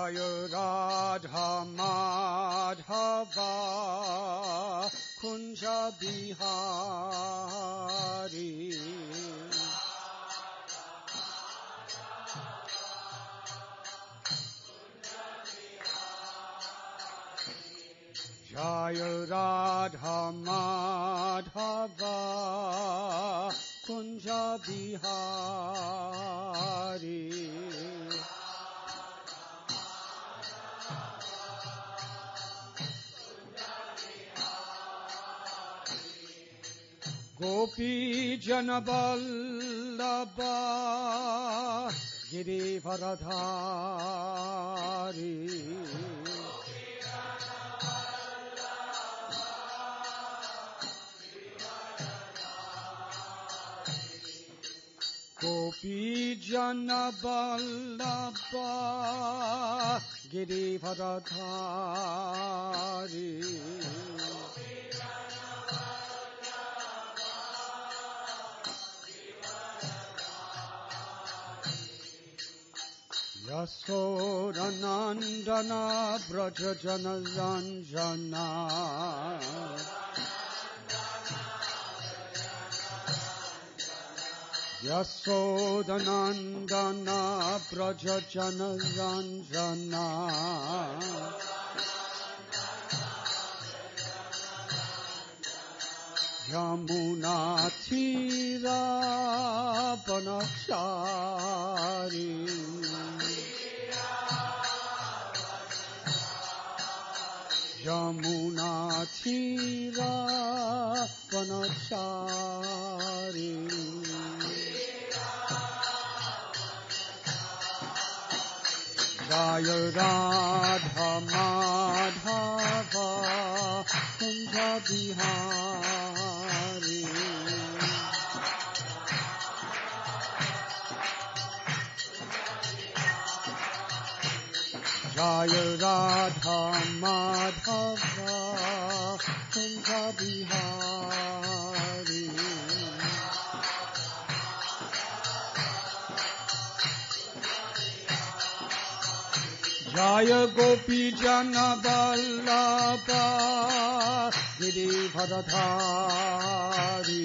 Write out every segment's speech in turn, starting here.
Jaya Radha Madhava Kunja Bihari Jaya Radha Madhava Kunja Bihari Gopi Janaballabha Girivardhari Gopi Janaballabha Girivardhari Yasodanandana Braja Janaranjana Yasodanandana Braja Janaranjana Yamuna Tira Banachari Yamuna Tira Banachari Jaya Radha Madhava Kunja Bihari Jaya Radha Madhava Kunja Bihari Jaya Gopi Janaballabha Girivardhari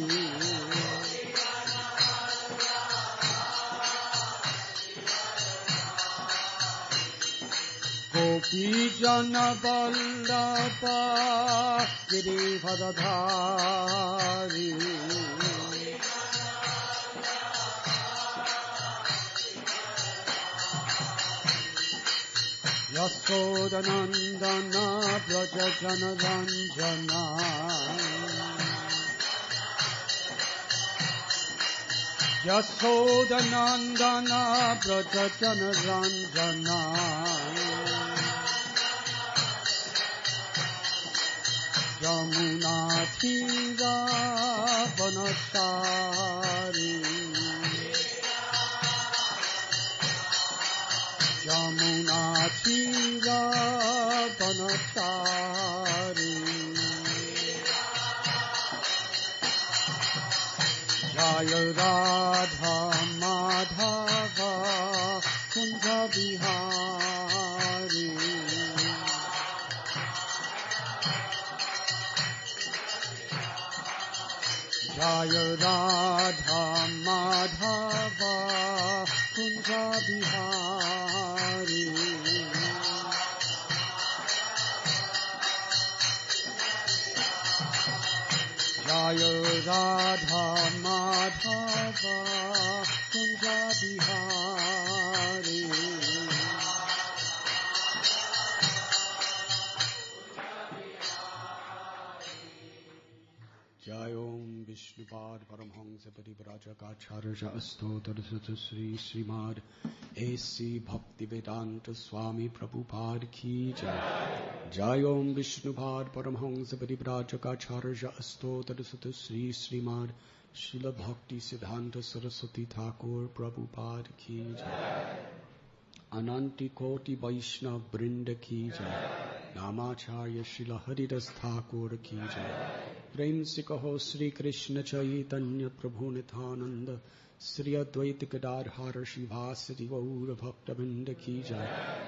Gopi Janaballabha Girivardhari Yasodanandana Braja Janaranjana Yasodanandana Braja Janaranjana Yamuna Tira Banachari Yamuna Tira Banachari Jaya Radha Madhava Kunja Bihari Jaya Radha Madhava Kunja Bihari Jaya Radha Madhava Kunja Bihari Jai Om Vishnupad Paramhamsa Parivrajakaacharya Astotra Sri Srimad A.C. Bhaktivedanta Swami Prabhupada Ki Jai Jai Om Vishnupad Paramhamsa Parivrajakaacharya Astotra Sri Srimad Srila Bhakti Siddhanta Saraswati Thakur Prabhupada Ki Jai Ananti Koti Vaishnav Brinda Ki Jai Namacharya Srila Haridas Thakur Ki Jai प्रेम से कहो श्री कृष्ण चैतन्य प्रभु नित्यानंद श्री अद्वैत गदाधर शिवासरि गौर भक्तवृंद की जय।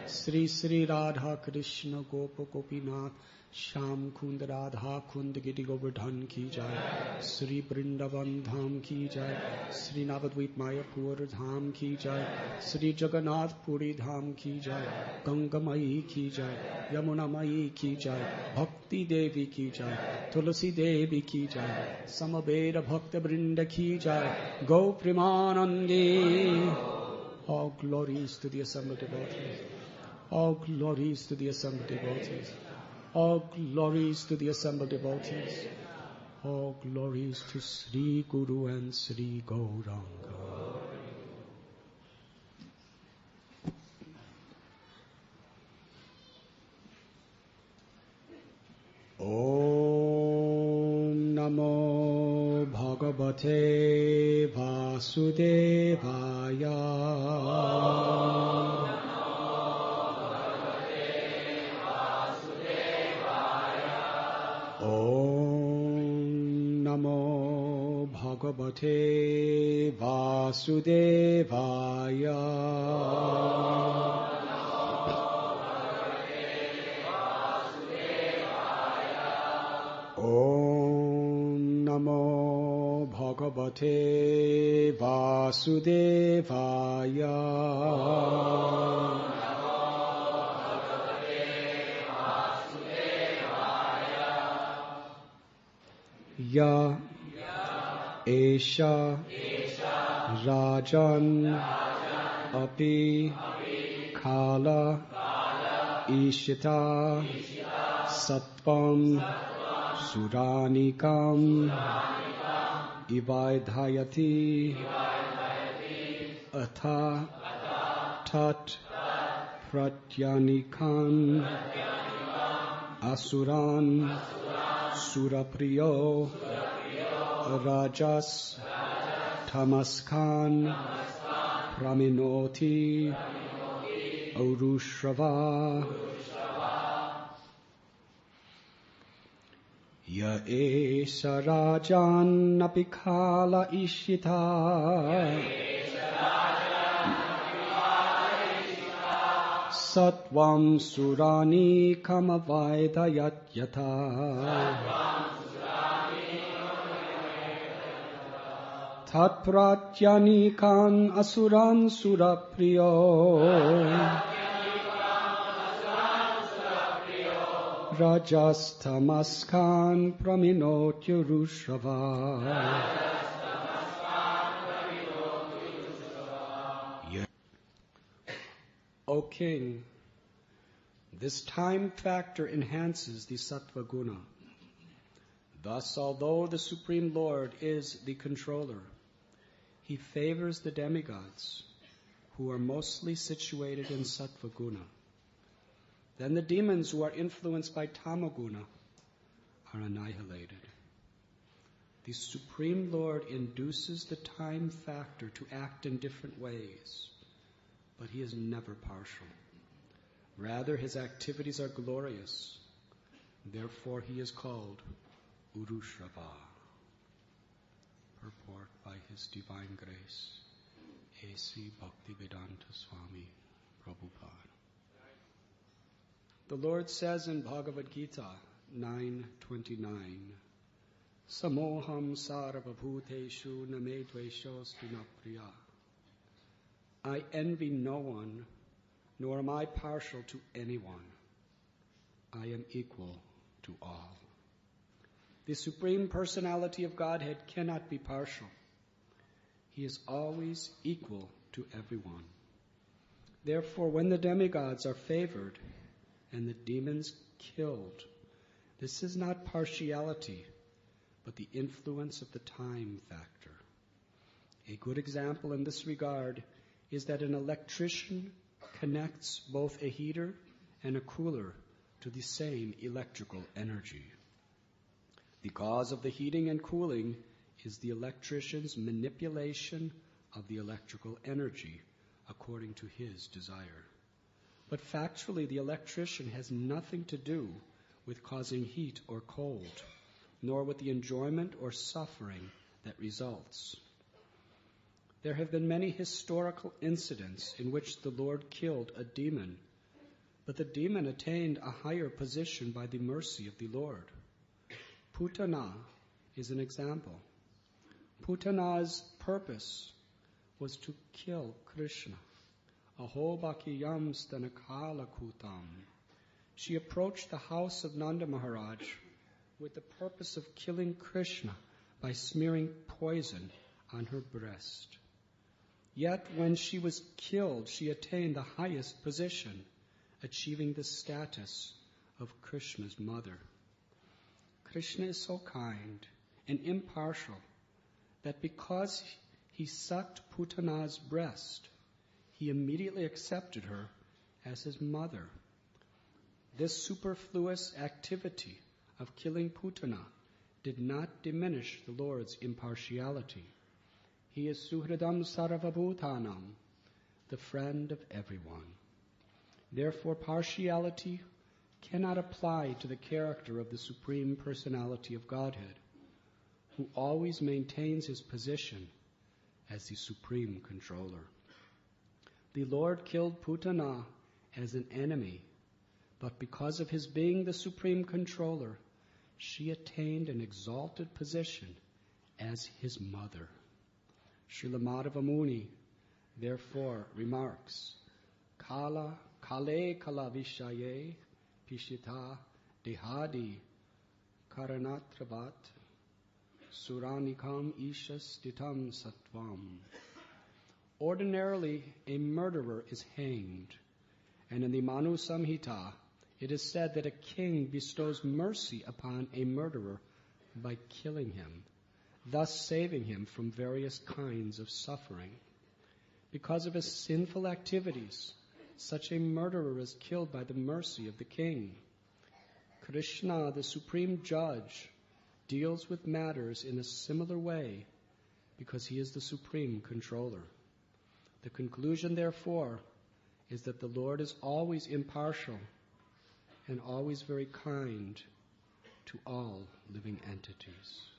श्री श्री राधा कृष्ण गोप गोपीनाथ श्याम कुंद राधा कुंद गिरि गोवर्धन की जय। श्री वृंदावन धाम की जय। श्री नवद्वीप मायापुर धाम की जय। श्री जगन्नाथ पुरी धाम की जय। गंगामयी की जय। यमुनामयी की जय। भक्ति देवी की जय। तुलसी देवी की जय। समवेद भक्त वृंद की जय। गौ प्रेमानंदे। All glories to the assembled devotees. All glories to the assembled devotees. All glories to the assembled devotees. All glories to Sri Guru and Sri Gauranga. Om Namo Bhagavate Vasudevaya. Om Namo Bhagavate Vasudevaya. Om Namo Bhagavate Vasudevaya. Ya Esha Rajan Api Kala Ishita Sattvam Suranikam Ivaidhayati Atha Tat Pratyanikan Asuran Surapriyo Rajas Tamaskan Praminoti Aurushrava. Ya Esha Rajan Apikala Ishita Sattvam Surani Kamavaidayat Yatha. Tat Pratyanikan Asuran Surapriyo Rajas Tamaskan Praminotyorushrava. O King, this time factor enhances the sattva guna. Thus, although the Supreme Lord is the controller, he favors the demigods, who are mostly situated in sattva guna. Then the demons who are influenced by tamaguna are annihilated. The Supreme Lord induces the time factor to act in different ways, but he is never partial. Rather, his activities are glorious. Therefore, he is called Urushrava. Purport by His Divine Grace, A.C. Bhaktivedanta Swami Prabhupada. The Lord says in Bhagavad Gita 9:29, Samoham sarvabhuteshu name dveshostu na priya. I envy no one, nor am I partial to anyone. I am equal to all. The Supreme Personality of Godhead cannot be partial. He is always equal to everyone. Therefore, when the demigods are favored and the demons killed, this is not partiality, but the influence of the time factor. A good example in this regard is that an electrician connects both a heater and a cooler to the same electrical energy. The cause of the heating and cooling is the electrician's manipulation of the electrical energy according to his desire. But factually, the electrician has nothing to do with causing heat or cold. nor with the enjoyment or suffering that results. There have been many historical incidents in which the Lord killed a demon, but the demon attained a higher position by the mercy of the Lord. Putana is an example. Putana's purpose was to kill Krishna. Aho bakiyam stanakala kutam. She approached the house of Nanda Maharaj with the purpose of killing Krishna by smearing poison on her breast. Yet when she was killed, she attained the highest position, achieving the status of Krishna's mother. Krishna is so kind and impartial that because he sucked Putana's breast, he immediately accepted her as his mother. This superfluous activity of killing Putana did not diminish the Lord's impartiality. He is Suhridam Sarvabhutanam, the friend of everyone. Therefore, partiality cannot apply to the character of the Supreme Personality of Godhead, who always maintains his position as the Supreme Controller. The Lord killed Putana as an enemy, but because of his being the Supreme Controller, she attained an exalted position as his mother. Srila Madhava Muni therefore remarks, Kale kala vishaye pishita dehadi karanatravat suranikam ishastitam sattvam. Ordinarily, a murderer is hanged, and in the Manu Samhita, it is said that a king bestows mercy upon a murderer by killing him, thus saving him from various kinds of suffering. Because of his sinful activities, such a murderer is killed by the mercy of the king. Krishna, the supreme judge, deals with matters in a similar way because he is the supreme controller. The conclusion, therefore, is that the Lord is always impartial and always very kind to all living entities.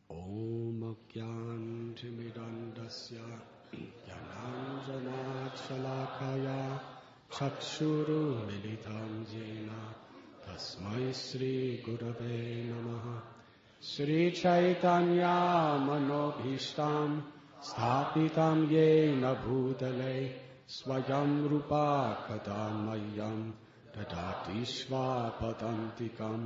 Om Agyantimidandasya Gyananjanachalakaya Chakshuru Militam Jena Tasmai Sri Gurave Namaha. Sri Chaitanya Manobhishtam Sthapitam Yena Bhutale Swayam Rupa Kadamayam Dadati Svapadantikam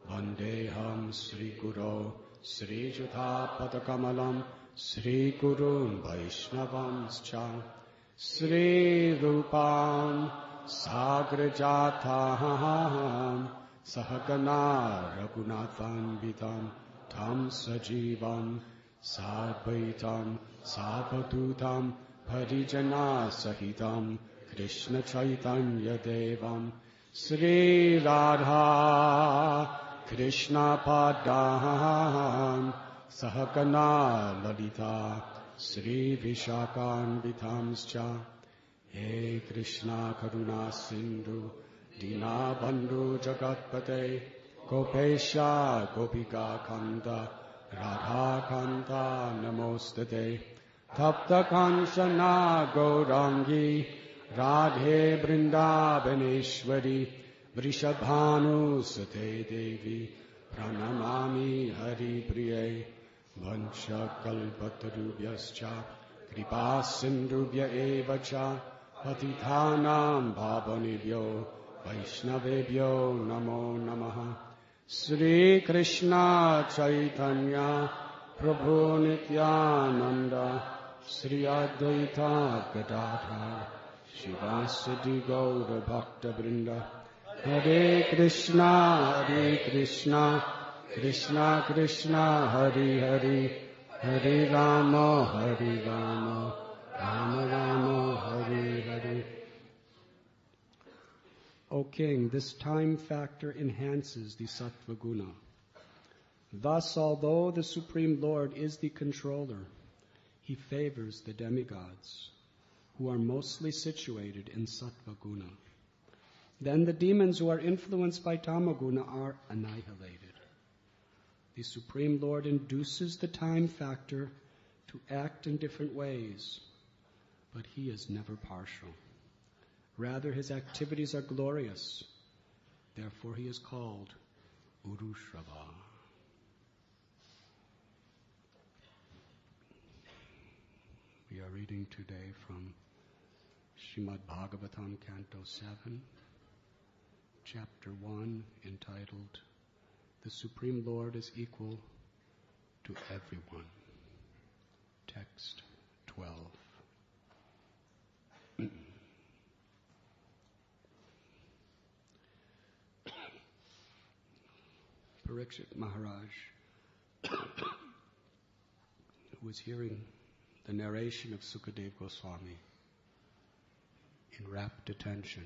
Vandeham Sri Guru Sri Jutha Padakamalam Sri Gurun Vaishnavamscha Sri Rupam Sagrajataham Sahagana Raghunathanvitam Tam Sajivam Sadvaitam Sapadutam Parijana Sahitam Krishna Chaitanya Devam Sri Radha Krishna Padam Sahagana Lalita Sri Vishakanvitamscha He Krishna Karuna Sindhu Dina Bandhu Jagatpate Gopesha Gopika Kanta Radha Kanta Namostate Tapta Kanchana Gaurangi Radhe Vrindavaneshwari Vrishabhanu Sate Devi Pranamami Hari Priye Vancha Kalpatarubhyascha Kripa Sindhubhya Evacha Patithanam Bhavanibhyo Vaishnavebhyo Namo Namaha. Sri Krishna Chaitanya Prabhu Nityananda Sri Advaita Gadadhar Shivasati Gaura Bhakta Vrinda. Hare Krishna, Krishna Krishna, Hare Hare, Hare Rama, Rama Rama, Hare Hare. O King, this time factor enhances the Sattva Guna. Thus, although the Supreme Lord is the controller, he favors the demigods, who are mostly situated in Sattva Guna. Then the demons who are influenced by tamaguna are annihilated. The Supreme Lord induces the time factor to act in different ways, but He is never partial. Rather, His activities are glorious. Therefore, He is called Urushrava. We are reading today from Srimad Bhagavatam, Canto 7, Chapter 1, entitled, The Supreme Lord is Equal to Everyone. Text 12. Parikshit Maharaj, who was hearing the narration of Sukadeva Goswami in rapt attention,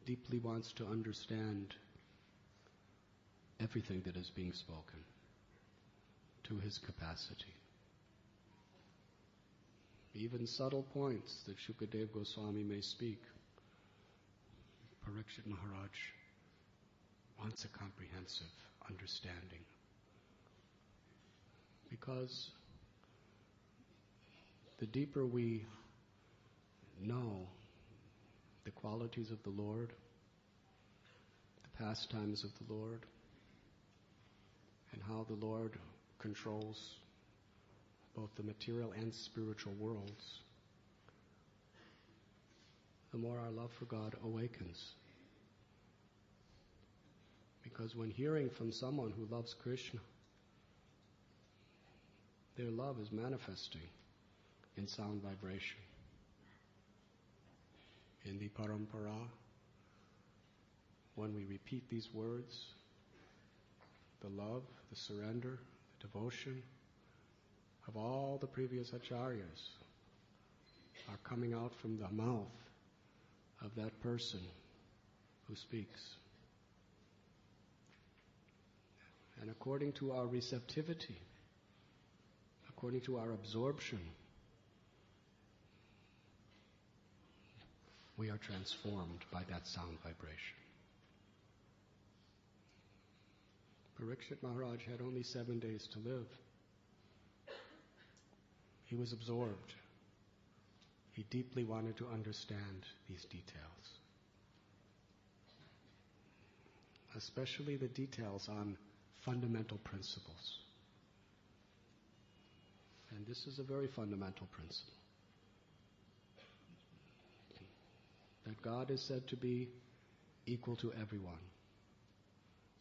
deeply wants to understand everything that is being spoken to his capacity. Even subtle points that Sukadeva Goswami may speak, Parikshit Maharaj wants a comprehensive understanding. Because the deeper we know the qualities of the Lord, the pastimes of the Lord, and how the Lord controls both the material and spiritual worlds, the more our love for God awakens. Because when hearing from someone who loves Krishna, their love is manifesting in sound vibration. In the parampara, when we repeat these words, the love, the surrender, the devotion of all the previous acharyas are coming out from the mouth of that person who speaks. And according to our receptivity, according to our absorption, we are transformed by that sound vibration. Parikshit Maharaj had only 7 days to live. He was absorbed. He deeply wanted to understand these details, especially the details on fundamental principles. And this is a very fundamental principle. That God is said to be equal to everyone.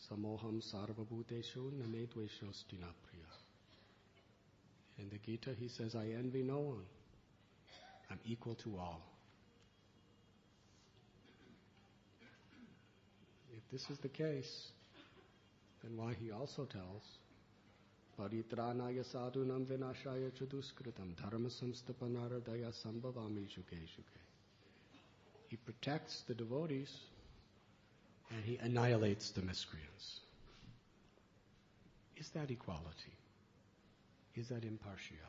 Samoham sarvabhuteshu namedveshosti napriya. In the Gita he says, I envy no one. I'm equal to all. If this is the case, then why he also tells, Paritranaya sadhunam vinashaya chaduskritam dharma samstapanardaya sambhavami juge juge. He protects the devotees and he annihilates the miscreants. Is that equality? Is that impartiality?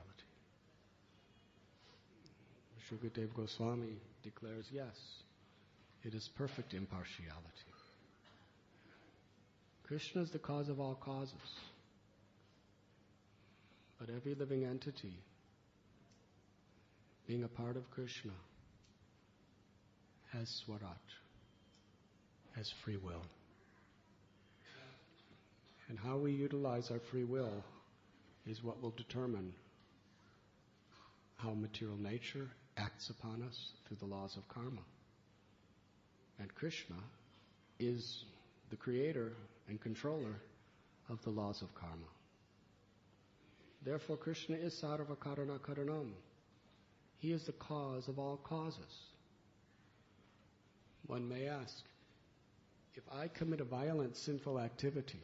Sukadeva Goswami declares, yes, it is perfect impartiality. Krishna is the cause of all causes. But every living entity, being a part of Krishna, has swarat, has free will. And how we utilize our free will is what will determine how material nature acts upon us through the laws of karma. And Krishna is the creator and controller of the laws of karma. Therefore, Krishna is sarva karana karanam. He is the cause of all causes. One may ask, if I commit a violent, sinful activity,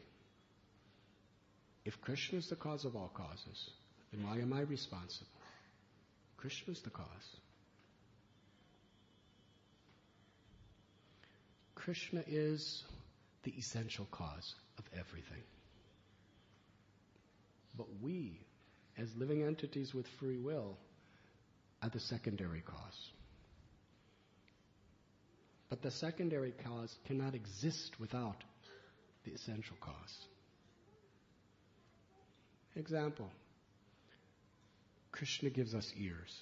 if Krishna is the cause of all causes, then why am I responsible? Krishna is the cause. Krishna is the essential cause of everything. But we, as living entities with free will, are the secondary cause. But the secondary cause cannot exist without the essential cause. Example. Krishna gives us ears.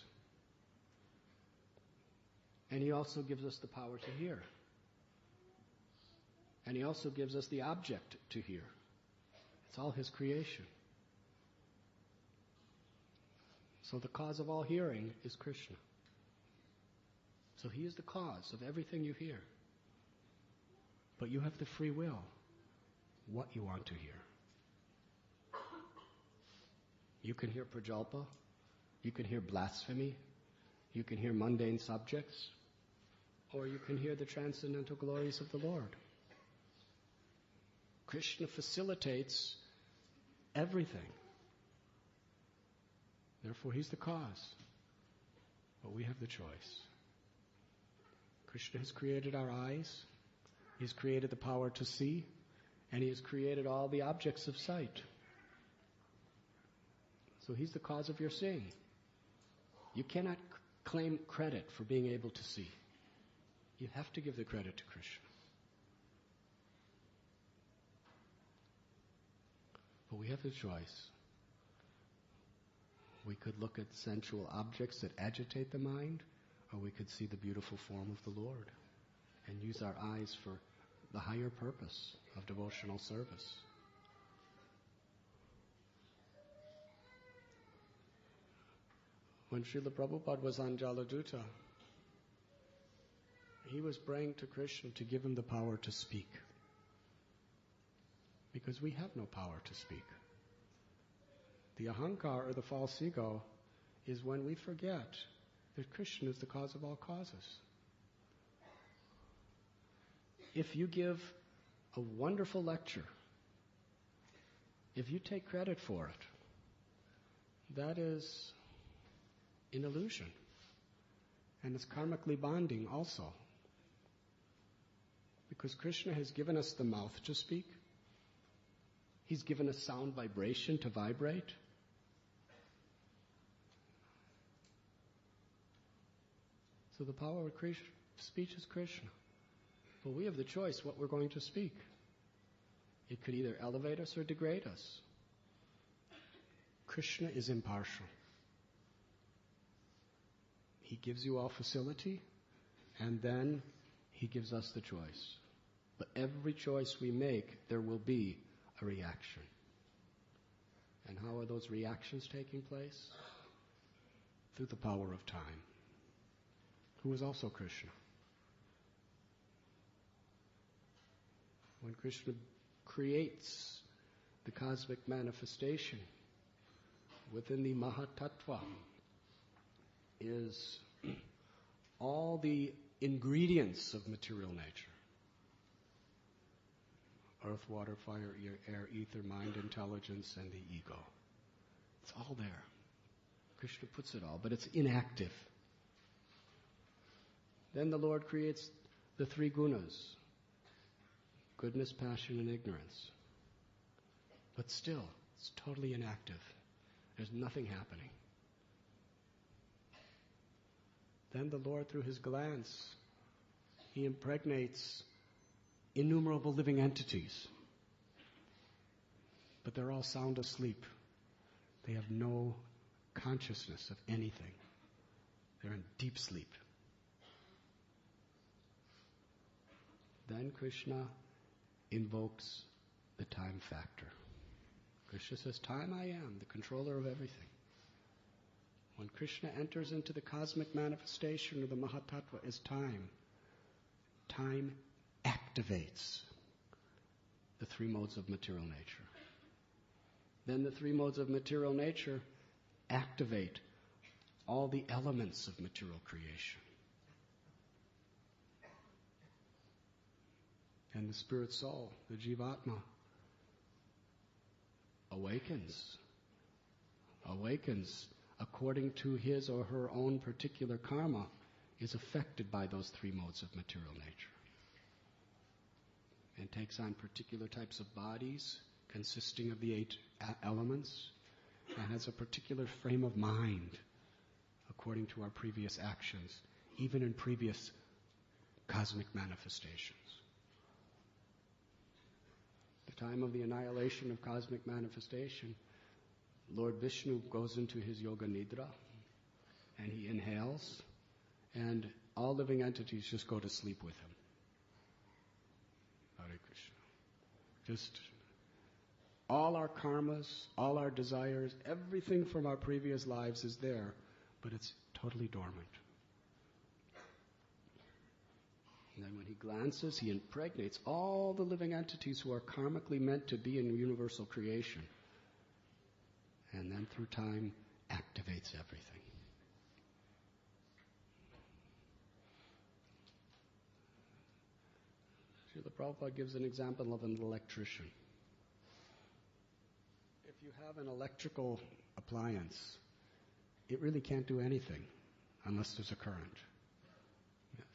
And he also gives us the power to hear. And he also gives us the object to hear. It's all his creation. So the cause of all hearing is Krishna. So he is the cause of everything you hear. But you have the free will, what you want to hear. You can hear prajalpa, you can hear blasphemy, you can hear mundane subjects, or you can hear the transcendental glories of the Lord. Krishna facilitates everything. Therefore, he's the cause. But we have the choice. Krishna has created our eyes. He's created the power to see. And he has created all the objects of sight. So he's the cause of your seeing. You cannot claim credit for being able to see. You have to give the credit to Krishna. But we have the choice. We could look at sensual objects that agitate the mind, or we could see the beautiful form of the Lord and use our eyes for the higher purpose of devotional service. When Srila Prabhupada was on Jaladuta, he was praying to Krishna to give him the power to speak. Because we have no power to speak. The ahankar, or the false ego, is when we forget that Krishna is the cause of all causes. If you give a wonderful lecture, if you take credit for it, that is an illusion. And it's karmically bonding also. Because Krishna has given us the mouth to speak. He's given us sound vibration to vibrate. So the power of speech is Krishna. But we have the choice what we're going to speak. It could either elevate us or degrade us. Krishna is impartial. He gives you all facility, and then he gives us the choice. But every choice we make, there will be a reaction. And how are those reactions taking place? Through the power of time, who is also Krishna. When Krishna creates the cosmic manifestation within the Mahatattva is all the ingredients of material nature. Earth, water, fire, air, ether, mind, intelligence, and the ego. It's all there. Krishna puts it all, but it's inactive. Then the Lord creates the three gunas: goodness, passion, and ignorance. But still, it's totally inactive. There's nothing happening. Then the Lord, through his glance, he impregnates innumerable living entities. But they're all sound asleep. They have no consciousness of anything. They're in deep sleep. Then Krishna invokes the time factor. Krishna says, time I am, the controller of everything. When Krishna enters into the cosmic manifestation of the Mahatattva as time, time activates the three modes of material nature. Then the three modes of material nature activate all the elements of material creation. And the spirit soul, the Jivatma, awakens according to his or her own particular karma, is affected by those three modes of material nature. And takes on particular types of bodies consisting of the 8 elements, and has a particular frame of mind according to our previous actions, even in previous cosmic manifestations. The time of the annihilation of cosmic manifestation, Lord Vishnu goes into his yoga nidra and he inhales, and all living entities just go to sleep with him. Hare Krishna. Just all our karmas, all our desires, everything from our previous lives is there, but it's totally dormant. And then when he glances, he impregnates all the living entities who are karmically meant to be in universal creation. And then through time, activates everything. Srila Prabhupada gives an example of an electrician. If you have an electrical appliance, it really can't do anything unless there's a current. Yes.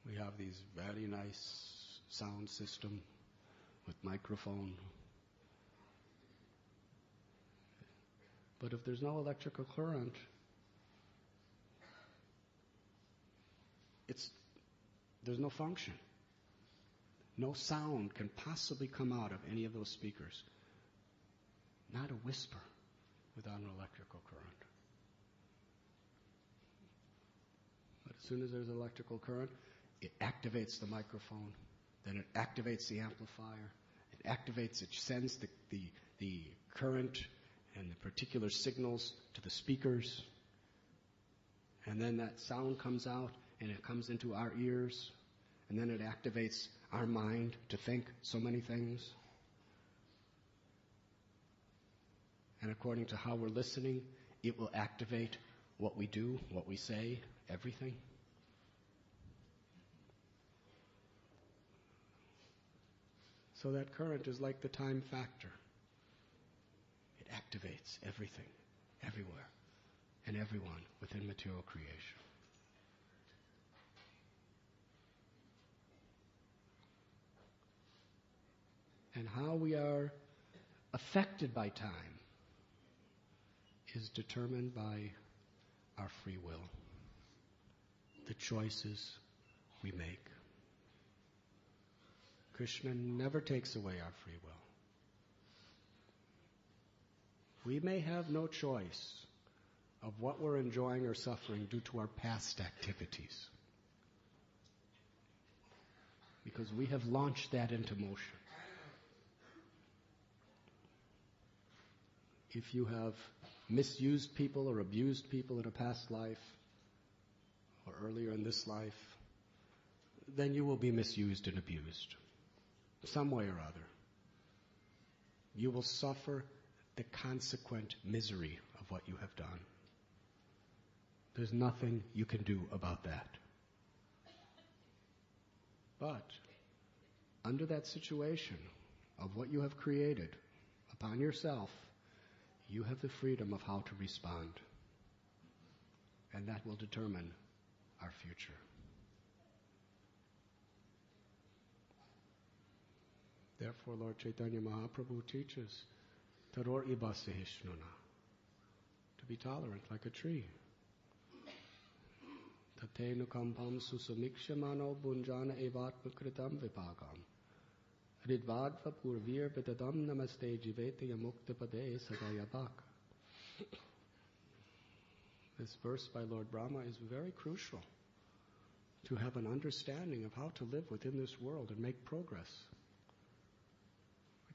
We have these very nice sound system with microphone. But if there's no electrical current, there's no function. No sound can possibly come out of any of those speakers. Not a whisper without an electrical current. But as soon as there's electrical current, it activates the microphone, then it activates the amplifier, it sends the current and the particular signals to the speakers, and then that sound comes out and it comes into our ears, and then it activates our mind to think so many things. And according to how we're listening, it will activate what we do, what we say, everything. So that current is like the time factor. It activates everything, everywhere, and everyone within material creation. And how we are affected by time is determined by our free will, the choices we make. Krishna never takes away our free will. We may have no choice of what we're enjoying or suffering due to our past activities, because we have launched that into motion. If you have misused people or abused people in a past life or earlier in this life, then you will be misused and abused some way or other. You will suffer the consequent misery of what you have done. There's nothing you can do about that. But under that situation of what you have created upon yourself, you have the freedom of how to respond. And that will determine our future. Therefore, Lord Chaitanya Mahaprabhu teaches, Taror ibasahishnuna, to be tolerant like a tree. Tatenu kampam susamikshamano bunjana evatma kritam vipagam. Ridvadva purvir pitadam namaste jivete yamuktapade sadayabak. This verse by Lord Brahma is very crucial to have an understanding of how to live within this world and make progress.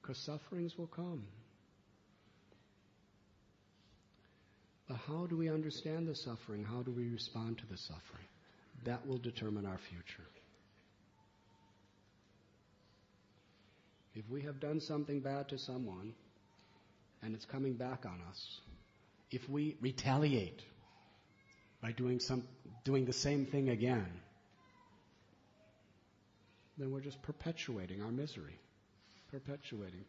Because sufferings will come. But how do we understand the suffering? How do we respond to the suffering? That will determine our future. If we have done something bad to someone and it's coming back on us, if we retaliate by doing the same thing again, then we're just perpetuating our misery. Perpetuating.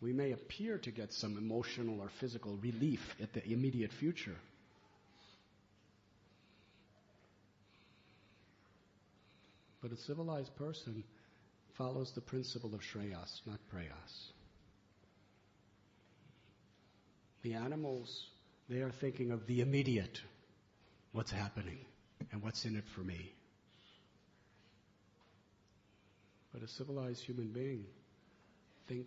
We may appear to get some emotional or physical relief at the immediate future. But a civilized person follows the principle of Shreyas, not Prayas. The animals, they are thinking of the immediate, what's happening and what's in it for me. But a civilized human being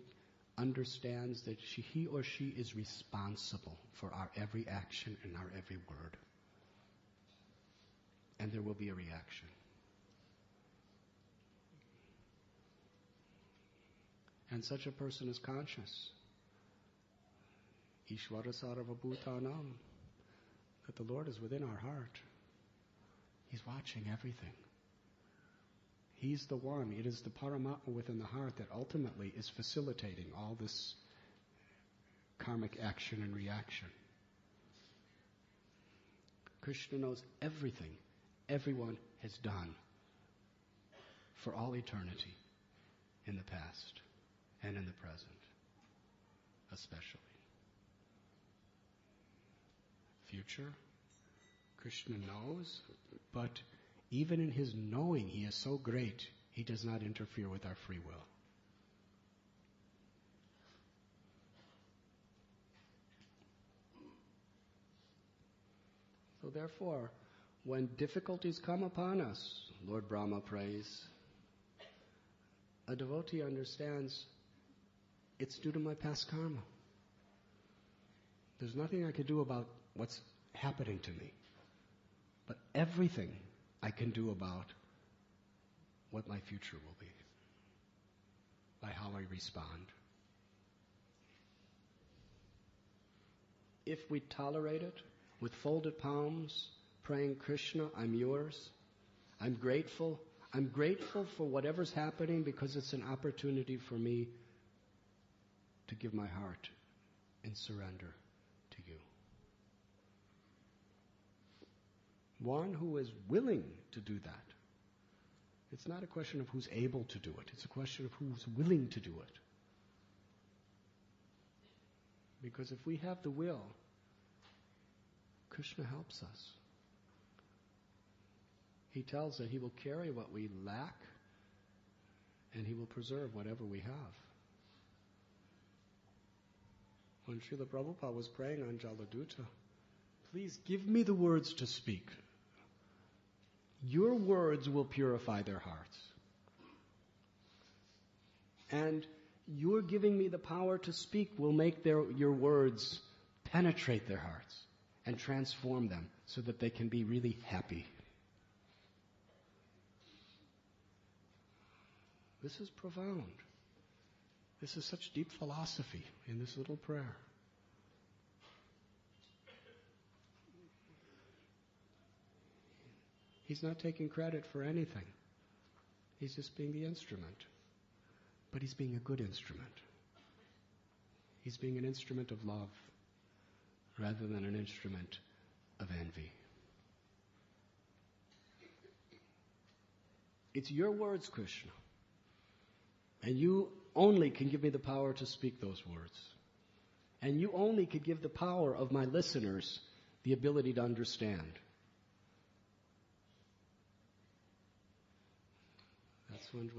understands that he or she is responsible for our every action and our every word. And there will be a reaction. And such a person is conscious. Ishvara sarvabhutanam, that the Lord is within our heart. He's watching everything. He's the one, it is the Paramatma within the heart that ultimately is facilitating all this karmic action and reaction. Krishna knows everything everyone has done for all eternity, in the past and in the present, especially. Future, Krishna knows, but even in his knowing, he is so great, he does not interfere with our free will. So therefore, when difficulties come upon us, Lord Brahma prays, a devotee understands it's due to my past karma. There's nothing I can do about what's happening to me, but everything I can do about what my future will be, by how I respond. If we tolerate it with folded palms, praying, Krishna, I'm yours, I'm grateful for whatever's happening because it's an opportunity for me to give my heart in surrender to you. One who is willing to do that. It's not a question of who's able to do it. It's a question of who's willing to do it. Because if we have the will, Krishna helps us. He tells that he will carry what we lack and he will preserve whatever we have. When Srila Prabhupada was praying on Jaladuta, please give me the words to speak. Your words will purify their hearts. And your giving me the power to speak will make your words penetrate their hearts and transform them so that they can be really happy. This is profound. This is such deep philosophy in this little prayer. He's not taking credit for anything. He's just being the instrument. But he's being a good instrument. He's being an instrument of love rather than an instrument of envy. It's your words, Krishna. And you only can give me the power to speak those words. And you only could give the power of my listeners the ability to understand. That's when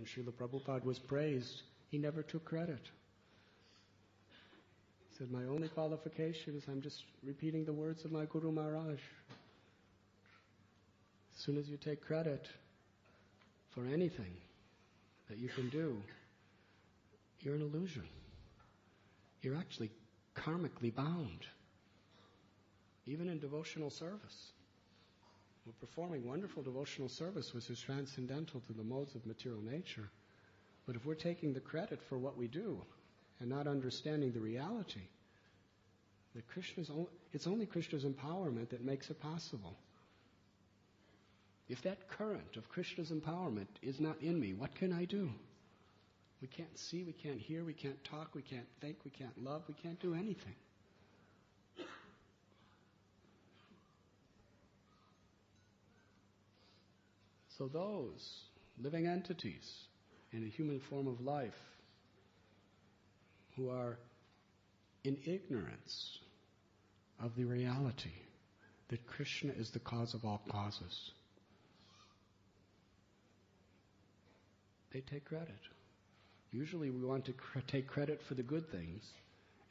Srila Prabhupada was praised, he never took credit. He said, my only qualification is I'm just repeating the words of my Guru Maharaj. As soon as you take credit for anything that you can do, you're an illusion. You're actually karmically bound. Even in devotional service. We're performing wonderful devotional service which is transcendental to the modes of material nature. But if we're taking the credit for what we do and not understanding the reality, that it's only Krishna's empowerment that makes it possible. If that current of Krishna's empowerment is not in me, what can I do? We can't see, we can't hear, we can't talk, we can't think, we can't love, we can't do anything. So those living entities in a human form of life who are in ignorance of the reality that Krishna is the cause of all causes, they take credit. Usually we want to take credit for the good things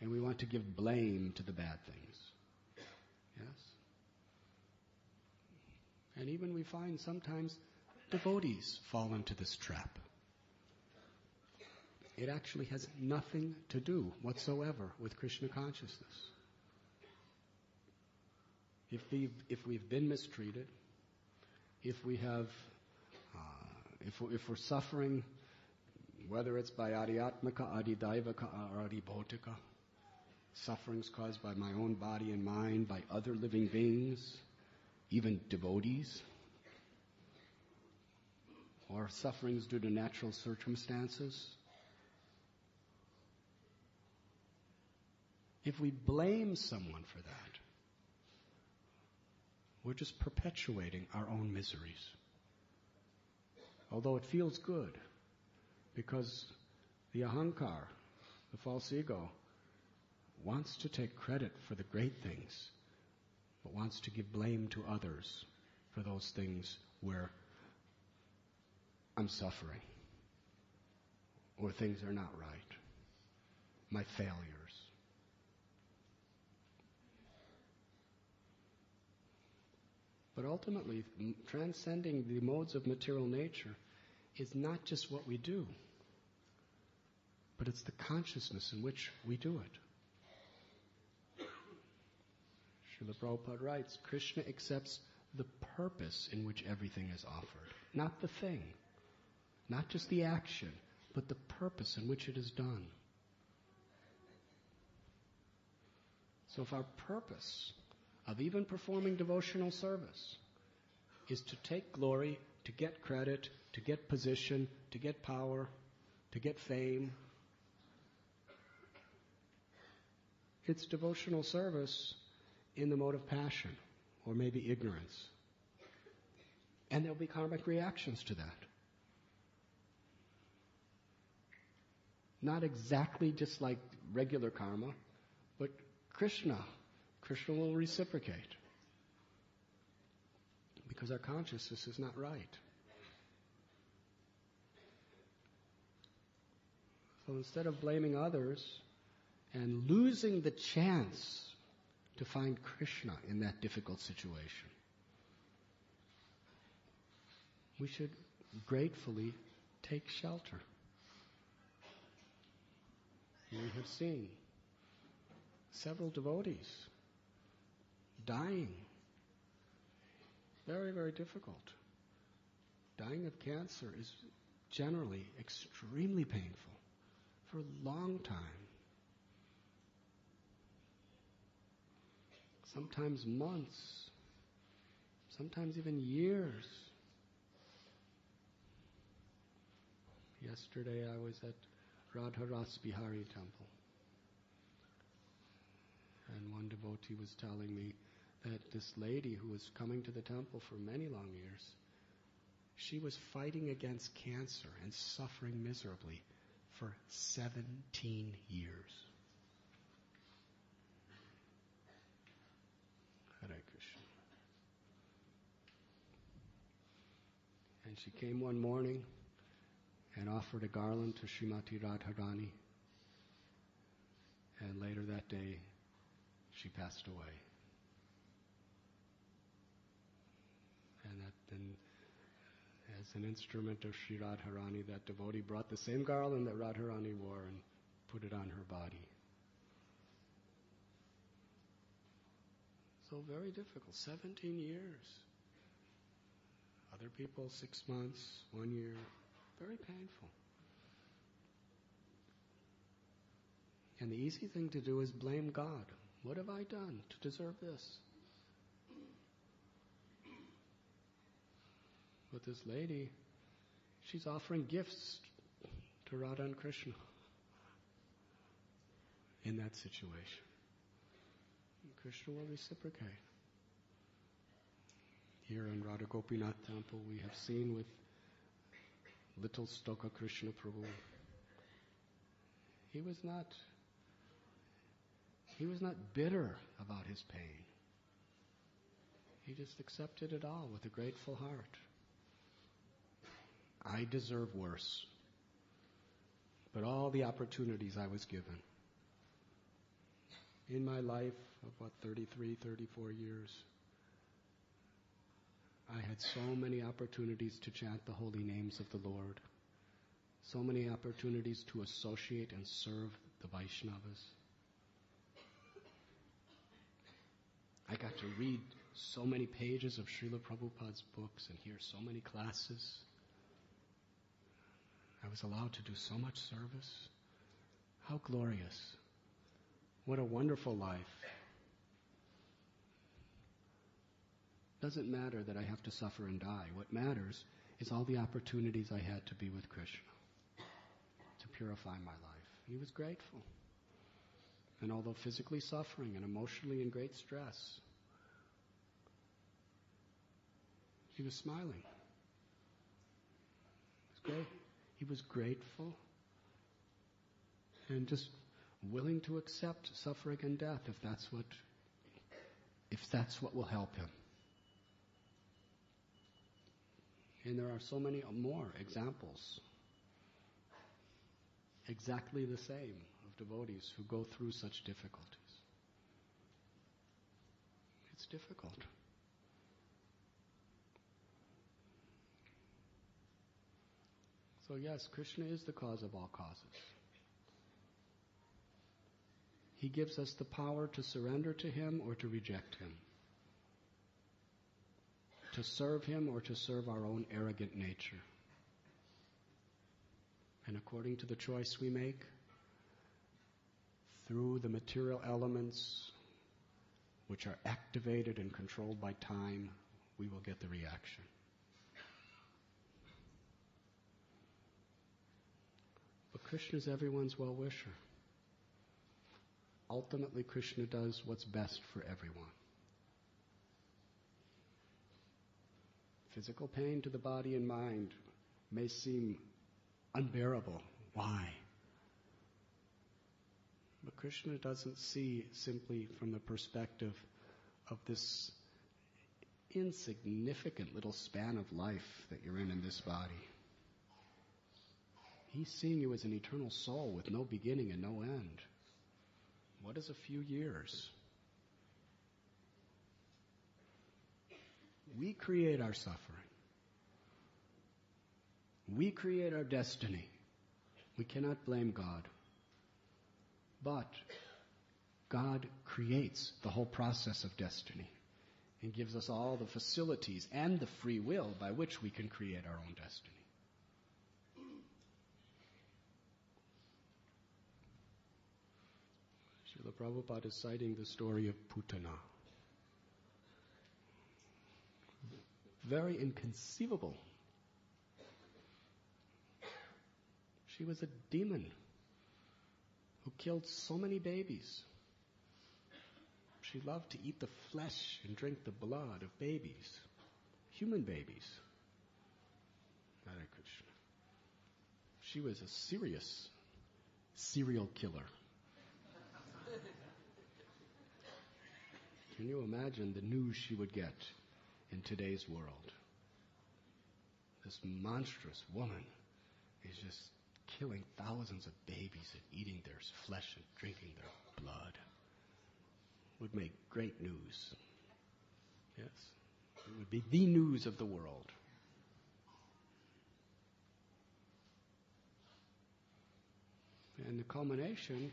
and we want to give blame to the bad things. Yes? And even we find sometimes devotees fall into this trap. It actually has nothing to do whatsoever with Krishna consciousness. If we've been mistreated, if we're suffering, whether it's by adhyatmika, adidaivaka, or adibhotika, sufferings caused by my own body and mind, by other living beings, even devotees, or sufferings due to natural circumstances, if we blame someone for that, we're just perpetuating our own miseries. Although it feels good, because the ahankar, the false ego, wants to take credit for the great things, but wants to give blame to others for those things where I'm suffering, or things are not right, my failures. But ultimately, transcending the modes of material nature is not just what we do, but it's the consciousness in which we do it. Srila Prabhupada writes, Krishna accepts the purpose in which everything is offered, not the thing, not just the action, but the purpose in which it is done. So if our purpose of even performing devotional service is to take glory, to get credit, to get position, to get power, to get fame, it's devotional service in the mode of passion, or maybe ignorance. And there'll be karmic reactions to that. Not exactly just like regular karma, but Krishna will reciprocate. Because our consciousness is not right. So instead of blaming others and losing the chance to find Krishna in that difficult situation, we should gratefully take shelter. We have seen several devotees dying. Very, very difficult. Dying of cancer is generally extremely painful for a long time. Sometimes months, sometimes even years. Yesterday I was at Radha Ras Bihari temple, and one devotee was telling me that this lady who was coming to the temple for many long years, she was fighting against cancer and suffering miserably for 17 years. Hare Krishna. And she came one morning and offered a garland to Srimati Radharani, and later that day she passed away. And then, as an instrument of Sri Radharani, that devotee brought the same garland that Radharani wore and put it on her body. So very difficult. 17 years. Other people 6 months, 1 year. Very painful. And the easy thing to do is blame God. What have I done to deserve this? But this lady, she's offering gifts to Radha and Krishna in that situation. And Krishna will reciprocate. Here in Radha Gopinath Temple, we have seen with little Stoka Krishna Prabhu, he was not bitter about his pain. He just accepted it all with a grateful heart. I deserve worse. But all the opportunities I was given in my life of 33, 34 years, I had so many opportunities to chant the holy names of the Lord, so many opportunities to associate and serve the Vaishnavas. I got to read so many pages of Srila Prabhupada's books and hear so many classes. I was allowed to do so much service. How glorious. What a wonderful life. Doesn't matter that I have to suffer and die. What matters is all the opportunities I had to be with Krishna, to purify my life. He was grateful. And although physically suffering and emotionally in great stress, he was smiling. It was great. He was grateful and just willing to accept suffering and death if that's what will help him. And there are so many more examples, exactly the same, of devotees who go through such difficulties. It's difficult. So yes, Krishna is the cause of all causes. He gives us the power to surrender to Him or to reject Him, to serve Him or to serve our own arrogant nature. And according to the choice we make, through the material elements which are activated and controlled by time, we will get the reaction. But Krishna is everyone's well-wisher. Ultimately, Krishna does what's best for everyone. Physical pain to the body and mind may seem unbearable. Why? But Krishna doesn't see simply from the perspective of this insignificant little span of life that you're in this body. He's seeing you as an eternal soul with no beginning and no end. What is a few years? We create our suffering. We create our destiny. We cannot blame God. But God creates the whole process of destiny and gives us all the facilities and the free will by which we can create our own destiny. Srila Prabhupada is citing the story of Putana. Very inconceivable. She was a demon who killed so many babies. She loved to eat the flesh and drink the blood of babies, human babies. Hare Krishna. She was a serious serial killer. Can you imagine the news she would get in today's world? This monstrous woman is just killing thousands of babies and eating their flesh and drinking their blood. Would make great news. Yes. It would be the news of the world. And the culmination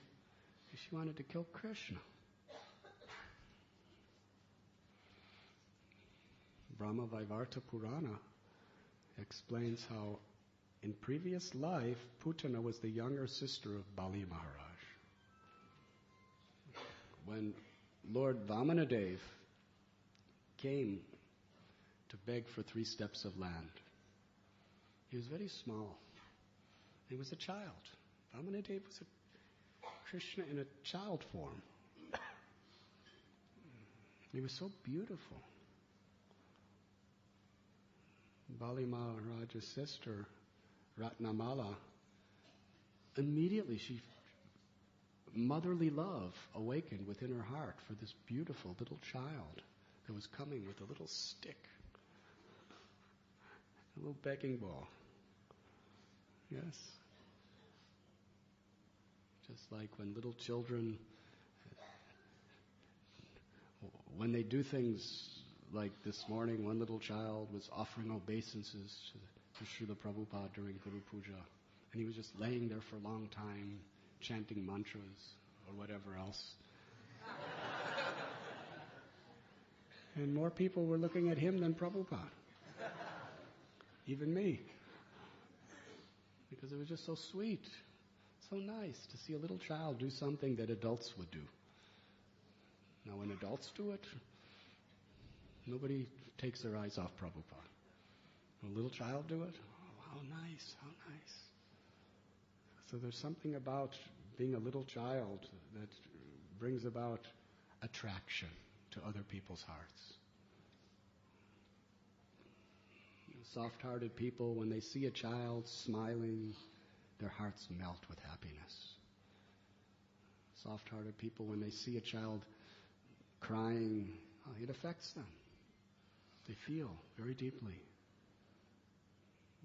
is she wanted to kill Krishna. Brahma Vaivarta Purana explains how in previous life, Putana was the younger sister of Bali Maharaj. When Lord Vamanadev came to beg for 3 steps of land, he was very small. He was a child. Vamanadev was a Krishna in a child form. He was so beautiful. Bali Maharaj's sister, Ratnamala, immediately motherly love awakened within her heart for this beautiful little child that was coming with a little stick, a little begging bowl. Yes. Just like when little children, when they do things like this morning, one little child was offering obeisances to Srila Prabhupada during Guru Puja. And he was just laying there for a long time, chanting mantras or whatever else. And more people were looking at him than Prabhupada. Even me. Because it was just so sweet, so nice to see a little child do something that adults would do. Now when adults do it, nobody takes their eyes off Prabhupada. When a little child do it, oh, how nice, how nice. So there's something about being a little child that brings about attraction to other people's hearts. Soft-hearted people, when they see a child smiling, their hearts melt with happiness. Soft-hearted people, when they see a child crying, it affects them. They feel very deeply.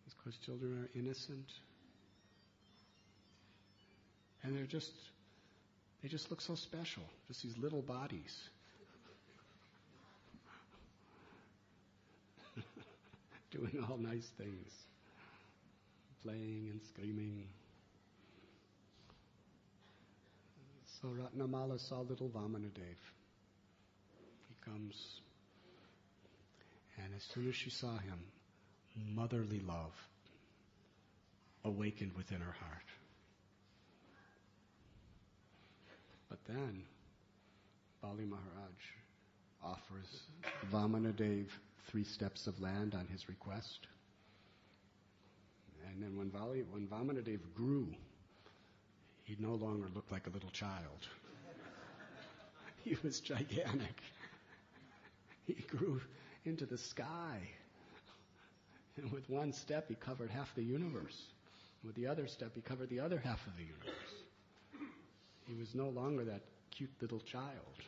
Because children are innocent. And they just look so special. Just these little bodies. Doing all nice things. Playing and screaming. So Ratnamala saw little Vamanadev. He comes, and as soon as she saw him, motherly love awakened within her heart. But then, Bali Maharaj offers Vamanadev 3 steps of land on his request. And then when Vamanadev grew, he no longer looked like a little child. He was gigantic. He grew into the sky. And with one step, he covered half the universe. With the other step, he covered the other half of the universe. He was no longer that cute little child.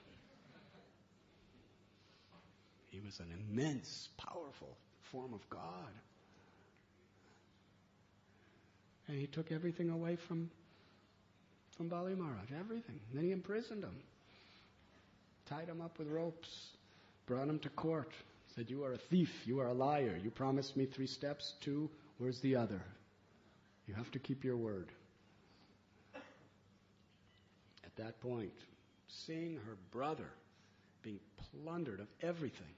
He was an immense, powerful form of God. And he took everything away from Bali Maharaj, everything. And then he imprisoned him. Tied him up with ropes. Brought him to court. Said, you are a thief, you are a liar. You promised me 3 steps, 2, where's the other? You have to keep your word. At that point, seeing her brother being plundered of everything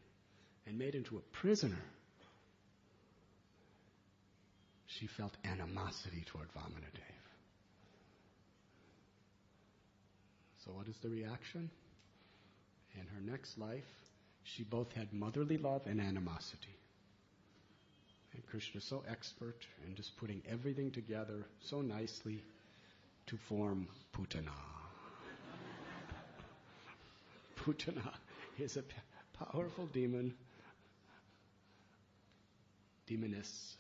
and made into a prisoner, she felt animosity toward Vamanadev. So what is the reaction? In her next life, she both had motherly love and animosity. And Krishna is so expert in just putting everything together so nicely to form Putana. Putana is a powerful demoness,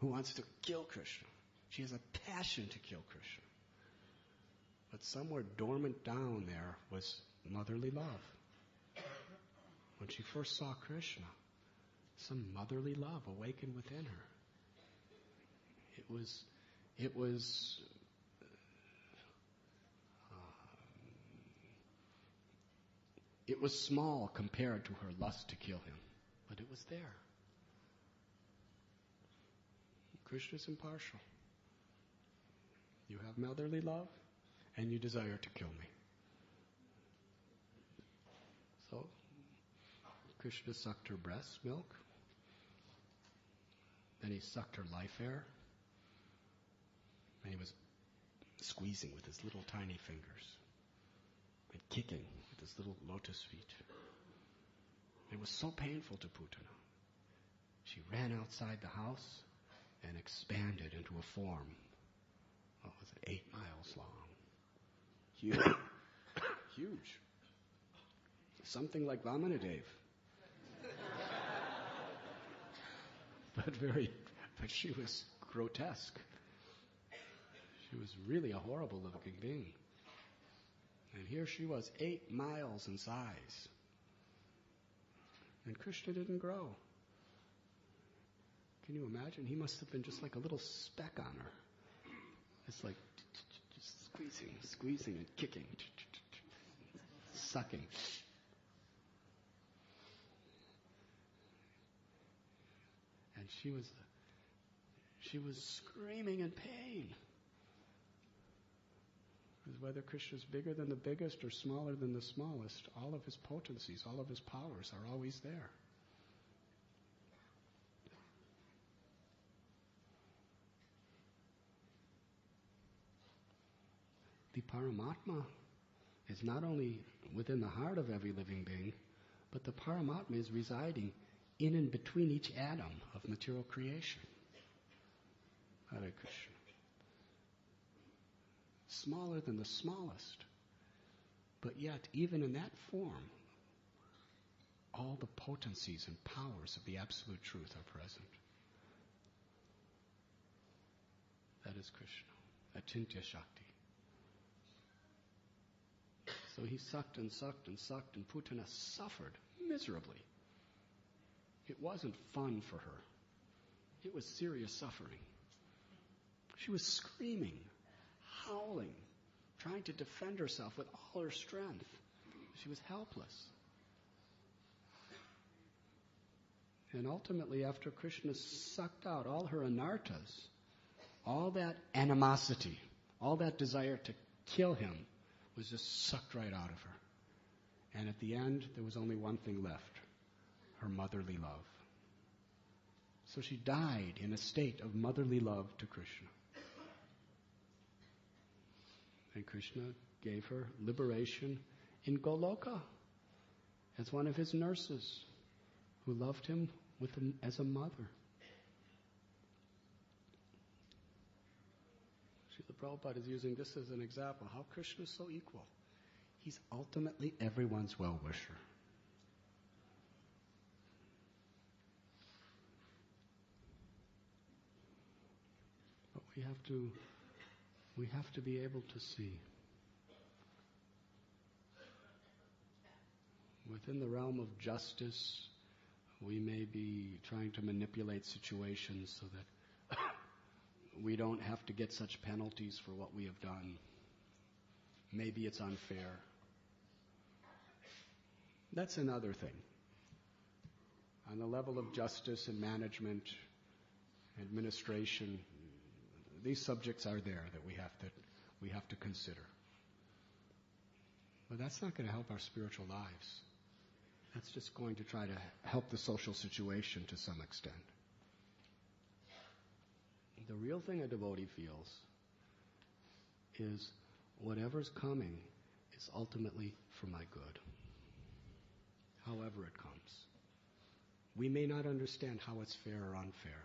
who wants to kill Krishna. She has a passion to kill Krishna. But somewhere dormant down there was motherly love. When she first saw Krishna, some motherly love awakened within her. It was small compared to her lust to kill him, but it was there. Krishna is impartial. You have motherly love, and you desire to kill me. So, Krishna sucked her breast milk. Then he sucked her life air. And he was squeezing with his little tiny fingers. And kicking with his little lotus feet. It was so painful to Putana. She ran outside the house and expanded into a form. What was it? 8 miles long. Huge. Huge. Something like Vamanadev. But she was grotesque. She was really a horrible looking being. And here she was, 8 miles in size. And Krishna didn't grow. Can you imagine? He must have been just like a little speck on her. It's like just squeezing and kicking, sucking. And she was screaming in pain. Because whether Krishna is bigger than the biggest or smaller than the smallest, all of his potencies, all of his powers are always there. The Paramatma is not only within the heart of every living being, but the Paramatma is residing in and between each atom of material creation. Hare Krishna. Smaller than the smallest. But yet, even in that form, all the potencies and powers of the Absolute Truth are present. That is Krishna, Achintya Shakti. So he sucked and sucked and sucked, and Putana suffered miserably. It wasn't fun for her. It was serious suffering. She was screaming, howling, trying to defend herself with all her strength. She was helpless. And ultimately, after Krishna sucked out all her anarthas, all that animosity, all that desire to kill him, was just sucked right out of her. And at the end, there was only one thing left, her motherly love. So she died in a state of motherly love to Krishna. And Krishna gave her liberation in Goloka as one of his nurses who loved him as a mother. Srila Prabhupada is using this as an example how Krishna is so equal. He's ultimately everyone's well-wisher. But we have to be able to see within the realm of justice, we may be trying to manipulate situations so that we don't have to get such penalties for what we have done. Maybe it's unfair. That's another thing. On the level of justice and management, administration, these subjects are there that we have to consider. But that's not going to help our spiritual lives. That's just going to try to help the social situation to some extent. The real thing a devotee feels is whatever's coming is ultimately for my good, however it comes. We may not understand how it's fair or unfair.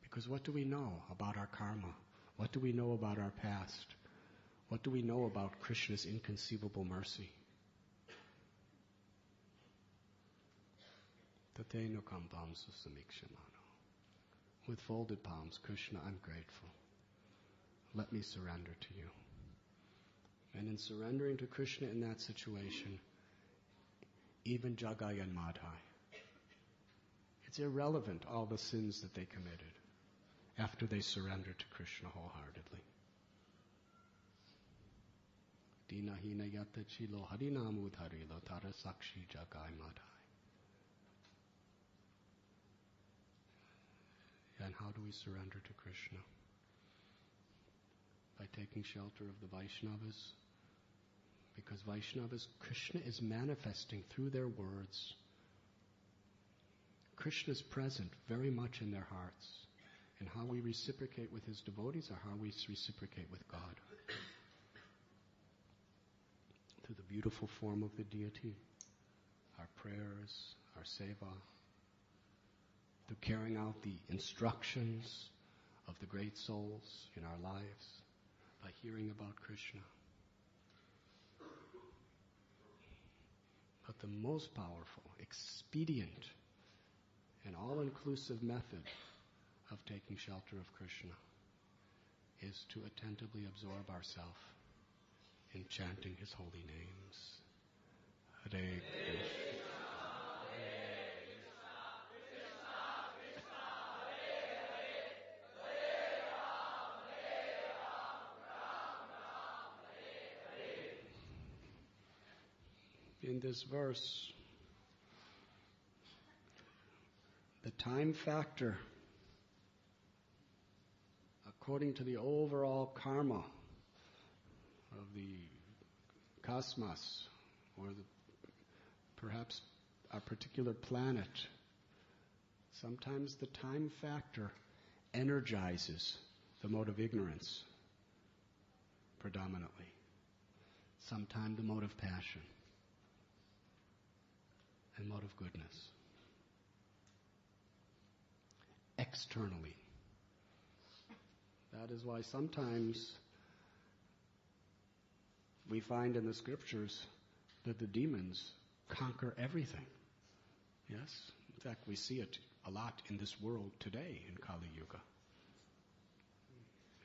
Because what do we know about our karma? What do we know about our past? What do we know about Krishna's inconceivable mercy? Tateno kampam susamikshimano. With folded palms, Krishna, I'm grateful. Let me surrender to you. And in surrendering to Krishna in that situation, even Jagai and Madhai, it's irrelevant all the sins that they committed after they surrendered to Krishna wholeheartedly. Dina hina yata chilo harinamu dharilo tara sakshi Jagai Madhai. And how do we surrender to Krishna? By taking shelter of the Vaishnavas. Because Vaishnavas, Krishna is manifesting through their words. Krishna is present very much in their hearts. And how we reciprocate with his devotees are how we reciprocate with God. Through the beautiful form of the deity. Our prayers, our seva. Through carrying out the instructions of the great souls in our lives, by hearing about Krishna. But the most powerful, expedient, and all-inclusive method of taking shelter of Krishna is to attentively absorb ourselves in chanting his holy names. Hare Krishna. In this verse, The time factor, according to the overall karma of the cosmos, or perhaps a particular planet, sometimes the time factor energizes the mode of ignorance predominantly. Sometimes the mode of passion and mode of goodness. Externally. That is why sometimes we find in the scriptures that the demons conquer everything. Yes? In fact, we see it a lot in this world today in Kali Yuga.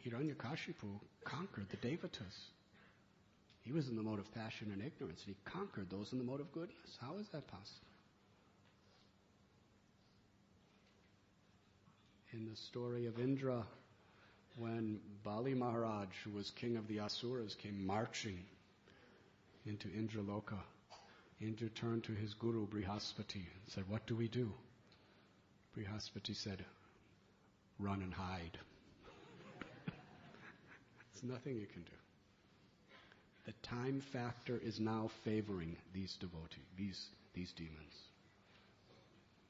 Hiranyakashipu conquered the Devatas. He was in the mode of passion and ignorance, and he conquered those in the mode of goodness. How is that possible? In the story of Indra, when Bali Maharaj, who was king of the Asuras, came marching into Indraloka, Indra turned to his guru, Brihaspati, and said, "What do we do?" Brihaspati said, "Run and hide." There's nothing you can do. The time factor is now favoring these devotees, these demons.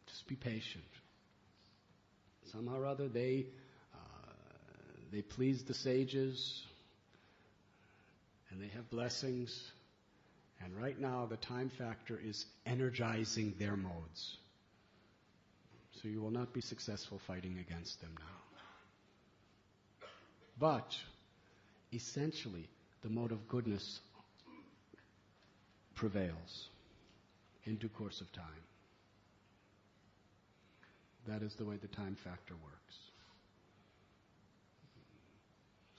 Just be patient. Somehow or other, they please the sages, and they have blessings. And right now, the time factor is energizing their modes. So you will not be successful fighting against them now. But, essentially, the mode of goodness prevails in due course of time. That is the way the time factor works.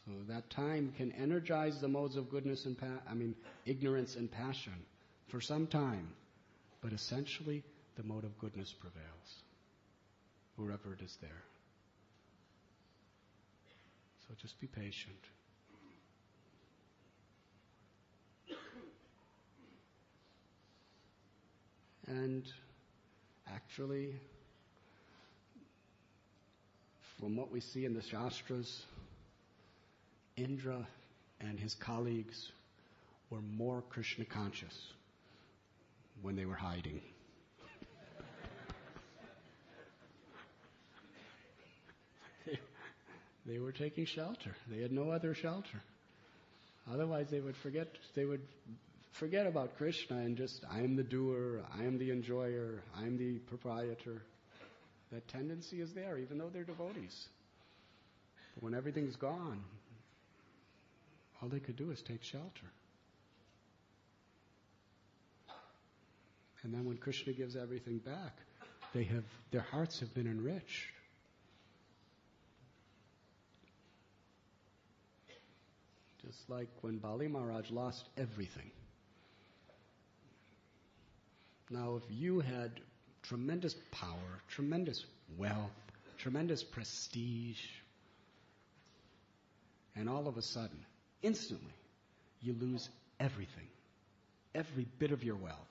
So that time can energize the modes of goodness and ignorance and passion for some time, but essentially the mode of goodness prevails, wherever it is there. So just be patient. And actually, from what we see in the Shastras, Indra and his colleagues were more Krishna conscious when they were hiding. They were taking shelter. They had no other shelter. Otherwise they would forget about Krishna and just, I am the doer, I am the enjoyer, I am the proprietor. That tendency is there, even though they're devotees. But when everything's gone, all they could do is take shelter. And then when Krishna gives everything back, their hearts have been enriched. Just like when Bali Maharaj lost everything. Now, if you had tremendous power, tremendous wealth, tremendous prestige, and all of a sudden, instantly, you lose everything, every bit of your wealth,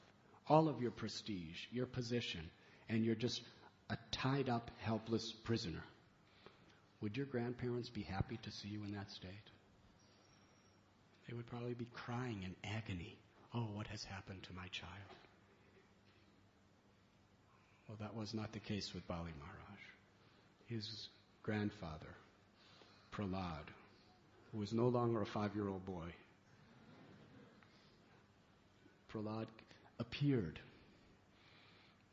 all of your prestige, your position, and you're just a tied-up, helpless prisoner. Would your grandparents be happy to see you in that state? They would probably be crying in agony. Oh, what has happened to my child? Well, that was not the case with Bali Maharaj. His grandfather, Prahlad, who was no longer a 5-year-old boy, Prahlad appeared.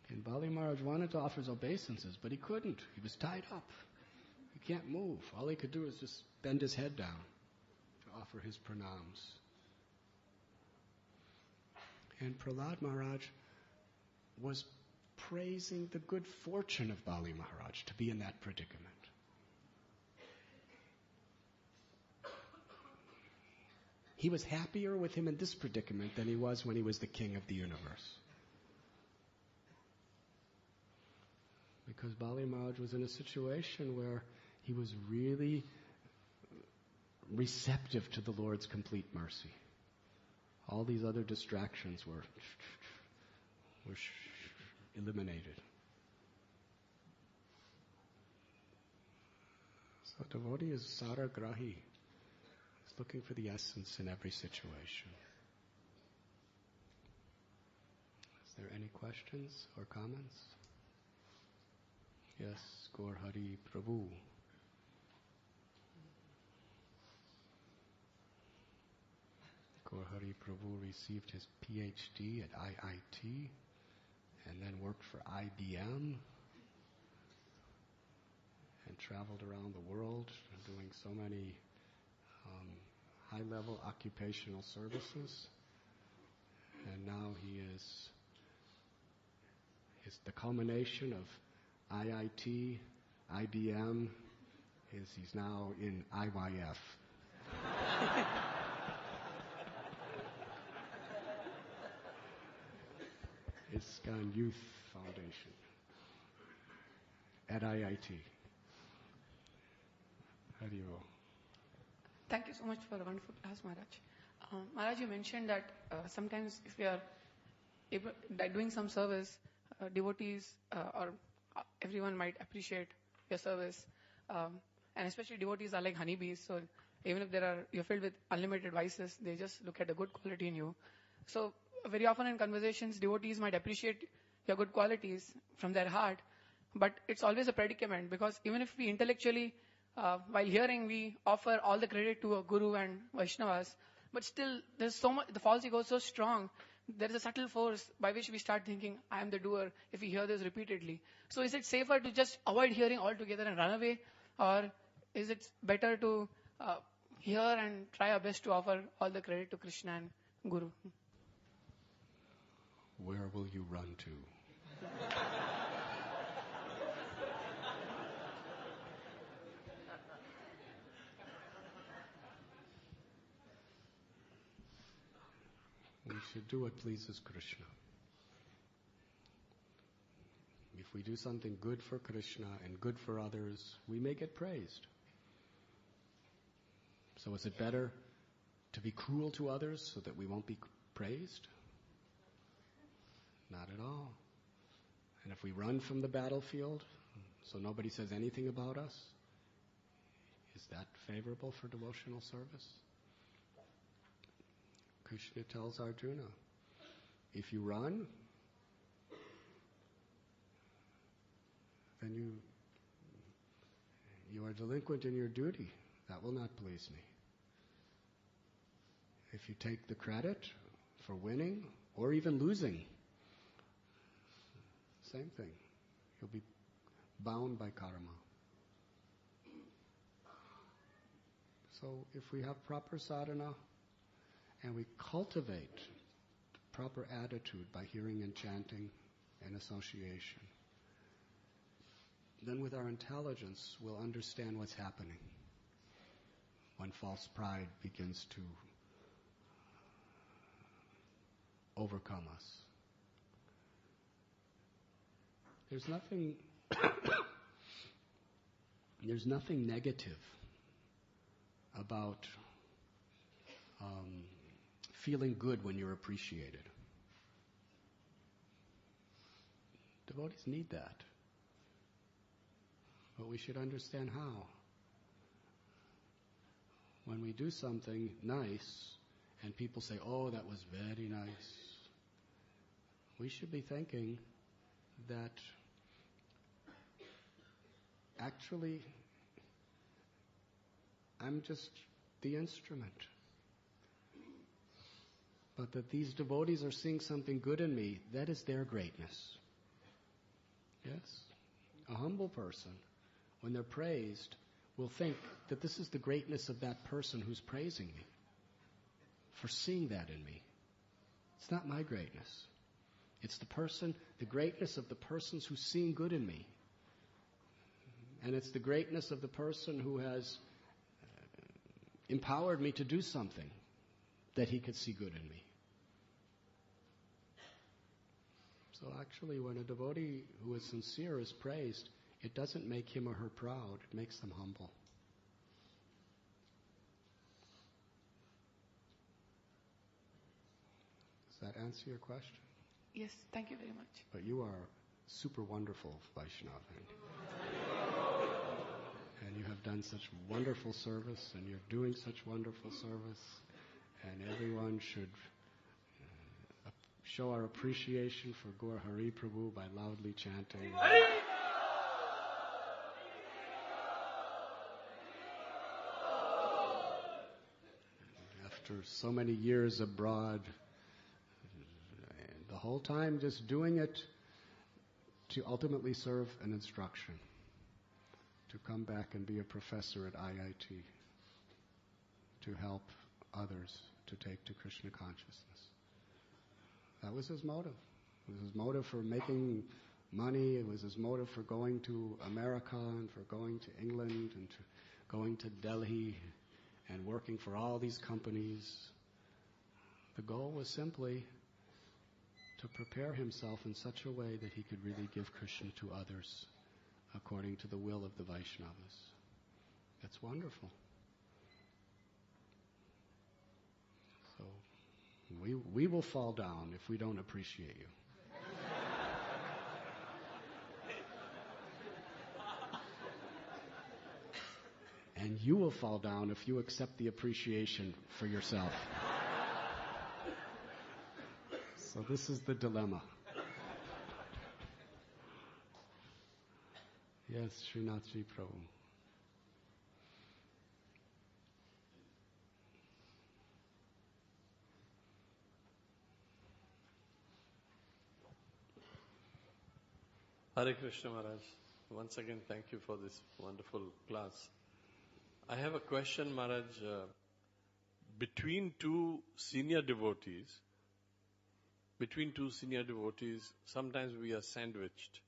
And Bali Maharaj wanted to offer his obeisances, but he couldn't. He was tied up. He can't move. All he could do is just bend his head down to offer his pranams. And Prahlad Maharaj was praising the good fortune of Bali Maharaj to be in that predicament. He was happier with him in this predicament than he was when he was the king of the universe. Because Bali Maharaj was in a situation where he was really receptive to the Lord's complete mercy. All these other distractions were eliminated. So devotee is saragrahi. He's looking for the essence in every situation. Is there any questions or comments? Yes, Gaur Hari Prabhu. Gaur Hari Prabhu received his PhD at IIT and then worked for IBM and traveled around the world doing so many high-level occupational services. And now he is the culmination of IIT, IBM, he's now in IYF. ISKCON Youth Foundation at IIT. Haribo. Thank you so much for a wonderful class, Maharaj. Maharaj, you mentioned that sometimes if we are doing some service, devotees or everyone might appreciate your service. And especially devotees are like honeybees, so even if you're filled with unlimited vices, they just look at the good quality in you. So very often in conversations, devotees might appreciate your good qualities from their heart, but it's always a predicament, because even if we intellectually, while hearing, we offer all the credit to a guru and Vaishnavas, but still there's so much, the false ego is so strong, there is a subtle force by which we start thinking, I am the doer, if we hear this repeatedly. So is it safer to just avoid hearing altogether and run away, or is it better to hear and try our best to offer all the credit to Krishna and Guru? Where will you run to? We should do what pleases Krishna. If we do something good for Krishna and good for others, we may get praised. So is it better to be cruel to others so that we won't be praised? Not at all. And if we run from the battlefield so nobody says anything about us, is that favorable for devotional service? Krishna tells Arjuna, if you run, then you are delinquent in your duty. That will not please me. If you take the credit for winning or even losing, same thing. You'll be bound by karma. So if we have proper sadhana and we cultivate proper attitude by hearing and chanting and association, then with our intelligence we'll understand what's happening when false pride begins to overcome us. There's nothing negative about feeling good when you're appreciated. Devotees need that. But we should understand how. When we do something nice and people say, oh, that was very nice, we should be thinking that actually I'm just the instrument. But that these devotees are seeing something good in me, that is their greatness. Yes? A humble person, when they're praised, will think that this is the greatness of that person who's praising me, for seeing that in me. It's not my greatness. It's the greatness of the persons who's seeing good in me. And it's the greatness of the person who has empowered me to do something that he could see good in me. So actually, when a devotee who is sincere is praised, it doesn't make him or her proud, it makes them humble. Does that answer your question? Yes, thank you very much. But you are super wonderful, Vaishnava. And you have have done such wonderful service, and you're doing such wonderful service, and everyone should show our appreciation for Gaur Hari Prabhu by loudly chanting. After so many years abroad, the whole time just doing it to ultimately serve an instruction, to come back and be a professor at IIT, to help others to take to Krishna consciousness. That was his motive. It was his motive for making money. It was his motive for going to America and for going to England and to going to Delhi and working for all these companies. The goal was simply to prepare himself in such a way that he could really give Krishna to others according to the will of the Vaishnavas. That's wonderful. So we will fall down if we don't appreciate you. And you will fall down if you accept the appreciation for yourself. So this is the dilemma. Yes, Srinathji Prabhu. Hare Krishna Maharaj. Once again, thank you for this wonderful class. I have a question, Maharaj. Between two senior devotees, sometimes we are sandwiched.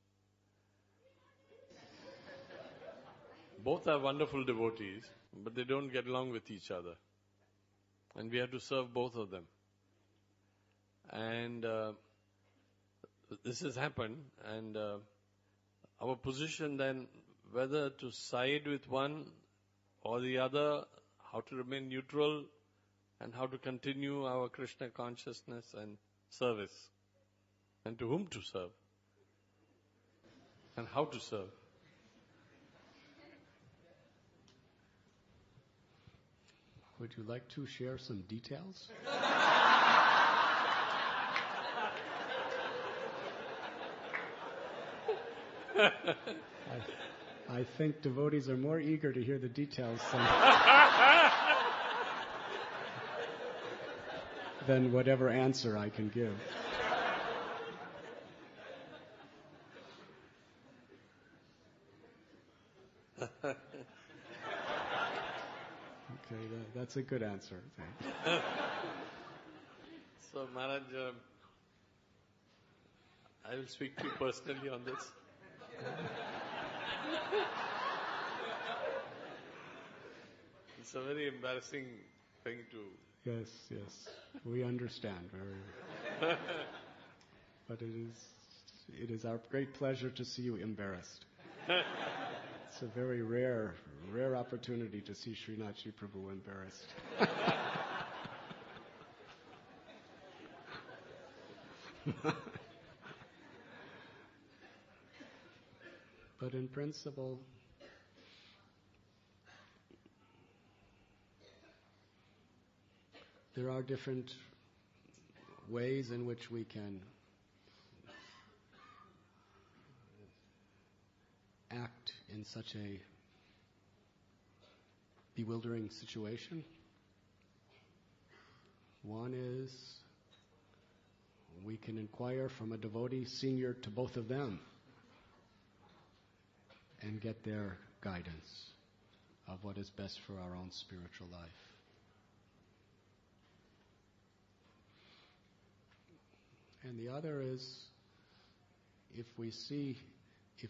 Both are wonderful devotees, but they don't get along with each other. And we have to serve both of them. And this has happened, and our position then, whether to side with one or the other, how to remain neutral, and how to continue our Krishna consciousness and service, and to whom to serve, and how to serve. Would you like to share some details? I think devotees are more eager to hear the details than whatever answer I can give. Okay, that's a good answer. Thanks. So, Maharaj, I will speak to you personally on this. It's a very embarrassing thing to... Yes. We understand very. But it is our great pleasure to see you embarrassed. It's a very rare opportunity to see Srinathji Prabhu embarrassed. But in principle, there are different ways in which we can act in such a bewildering situation. One is we can inquire from a devotee senior to both of them and get their guidance of what is best for our own spiritual life. And the other is, if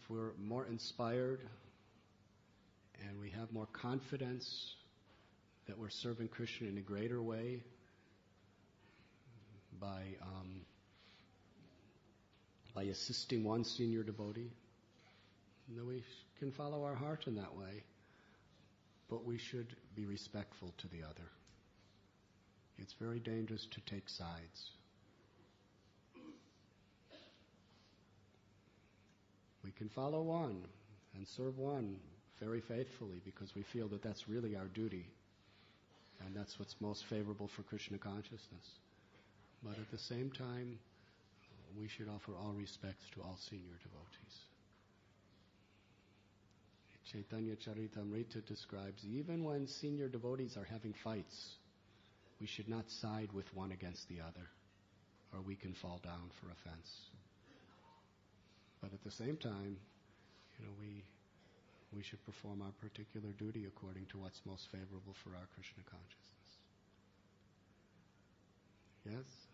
we're more inspired and we have more confidence that we're serving Krishna in a greater way by assisting one senior devotee, then we can follow our heart in that way, but we should be respectful to the other. It's very dangerous to take sides. We can follow one and serve one very faithfully because we feel that that's really our duty and that's what's most favorable for Krishna consciousness. But at the same time, we should offer all respects to all senior devotees. Chaitanya Charitamrita describes even when senior devotees are having fights, we should not side with one against the other, or we can fall down for offense. But at the same time, we should perform our particular duty according to what's most favorable for our Krishna consciousness. Yes?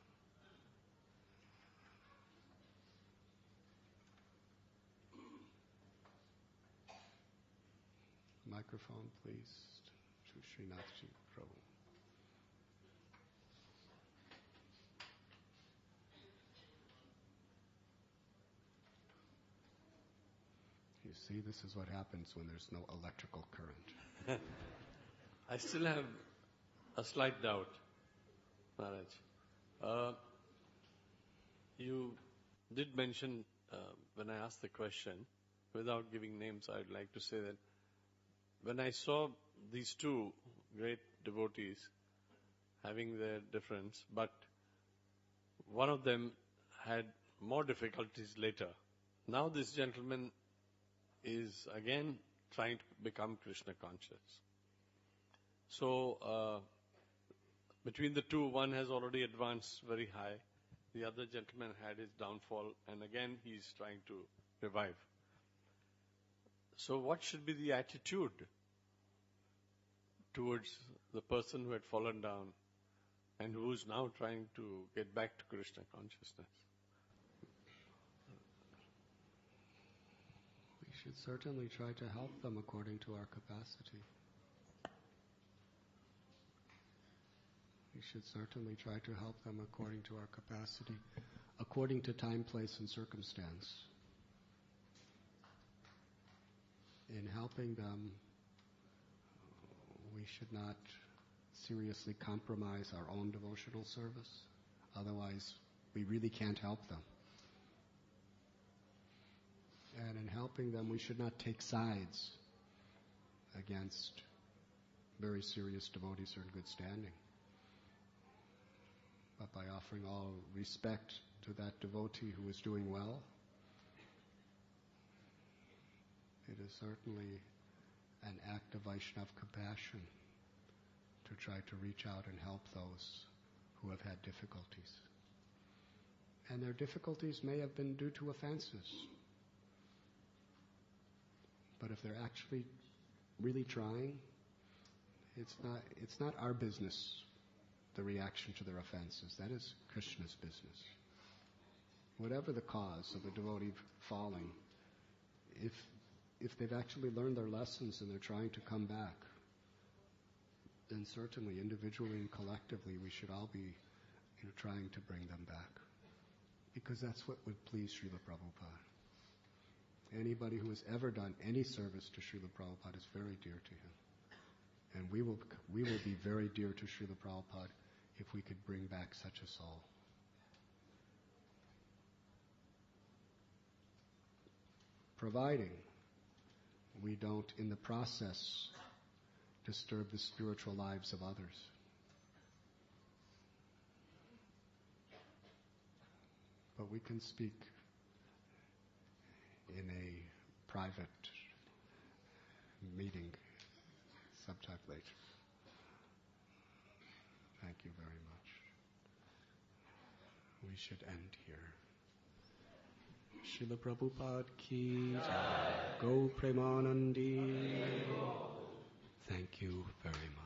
Microphone, please, to Srinathji Prabhu. You see, this is what happens when there's no electrical current. I still have a slight doubt, Maharaj. You did mention, when I asked the question, without giving names, I would like to say that when I saw these two great devotees having their difference, but one of them had more difficulties later. Now this gentleman is again trying to become Krishna conscious. So, between the two, one has already advanced very high. The other gentleman had his downfall, and again he's trying to revive. So what should be the attitude towards the person who had fallen down and who is now trying to get back to Krishna consciousness? We should certainly try to help them according to our capacity. We should certainly try to help them according to our capacity, according to time, place, and circumstance. In helping them, we should not seriously compromise our own devotional service. Otherwise, we really can't help them. And in helping them, we should not take sides against very serious devotees who are in good standing. But by offering all respect to that devotee who is doing well, it is certainly an act of Vaishnava compassion to try to reach out and help those who have had difficulties. And their difficulties may have been due to offenses. But if they're actually really trying, it's not our business, the reaction to their offenses. That is Krishna's business. Whatever the cause of a devotee falling, if they've actually learned their lessons and they're trying to come back, then certainly individually and collectively we should all be trying to bring them back. Because that's what would please Srila Prabhupada. Anybody who has ever done any service to Srila Prabhupada is very dear to him. And we will be very dear to Srila Prabhupada if we could bring back such a soul. Providing we don't, in the process, disturb the spiritual lives of others. But we can speak in a private meeting sometime later. Thank you very much. We should end here. Srila Prabhupada ki jai. Go Premanandi. Thank you very much.